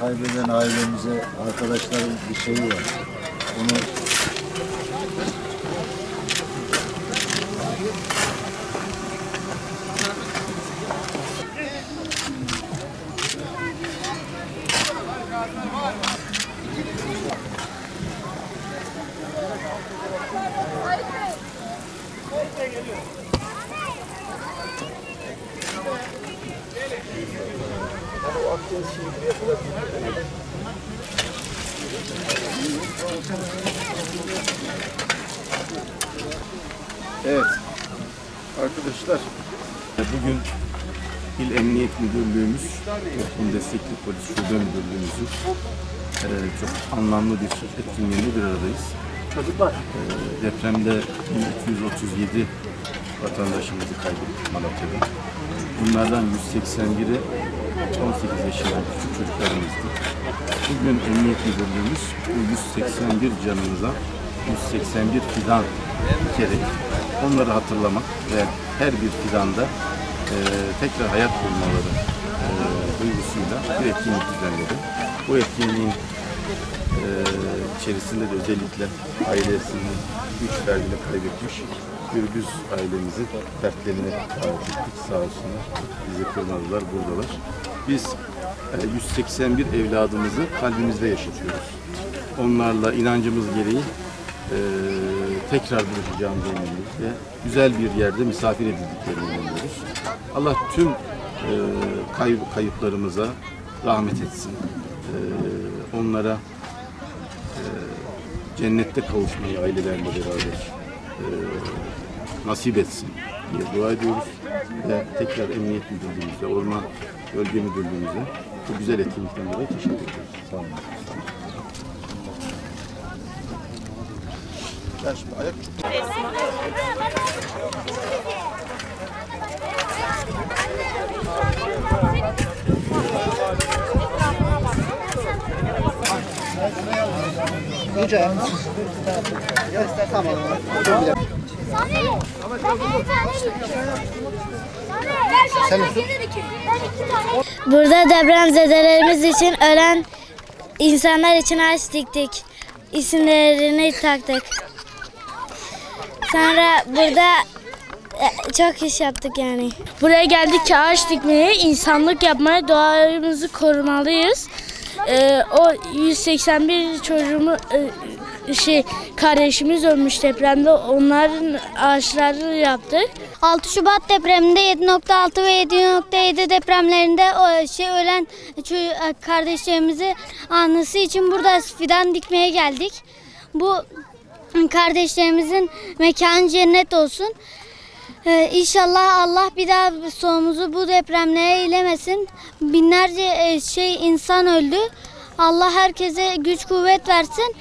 kaybeden ailemize, arkadaşların bir şeyi var. Onu evet arkadaşlar, bugün İl Emniyet Müdürlüğümüz, Toplum Destekli Polis Şube Müdürlüğümüzün çok anlamlı bir etkinliğinde bir aradayız. Depremde 237 vatandaşımızı kaybettik Malatya'da. Bunlardan 181'i 18 yaşından küçük çocuklarımızdı. Bugün Emniyet Müdürlüğümüz bu 181 canımıza 181 fidan dikerek onları hatırlamak ve her bir fidanda tekrar hayat bulmaları duygusuyla bir etkinlik düzenledi. Bu etkinliğin içerisinde de özellikle ailesinin 3 ferdini kaybetmiş Gürbüz ailemizin fertlerini davet ettik. Sağ olsunlar. Bizi kırmadılar, buradalar. Biz 181 evladımızı kalbimizde yaşatıyoruz. Onlarla inancımız gereği tekrar buluşacağımıza inanıyoruz ve güzel bir yerde misafir edildiklerini inanıyoruz. Allah tüm kayıplarımıza rahmet etsin. Onlara cennette kavuşmayı ailelerle beraber nasip etsin diye dua ediyoruz. Ve tekrar Emniyet Müdürlüğümüze, Orman Bölge Müdürlüğümüze bu güzel etkinlikten dolayı teşekkür ediyoruz. Sağ olun. ben şimdi ayak Burada depremzedelerimiz için ölen insanlar için ağaç diktik. İsimlerini taktık. Sonra burada çok iş yaptık yani. Buraya geldik ki ağaç dikmeye, insanlık yapmaya, doğamızı korumalıyız. O 181 çocuğumu kardeşimiz ölmüş depremde, onların ağaçlarını yaptık. 6 Şubat depreminde 7.6 ve 7.7 depremlerinde ölen kardeşlerimizi anısı için burada fidan dikmeye geldik. Bu kardeşlerimizin mekanı cennet olsun. İnşallah Allah bir daha sonumuzu bu depremlere eylemesin. Binlerce insan öldü. Allah herkese güç kuvvet versin.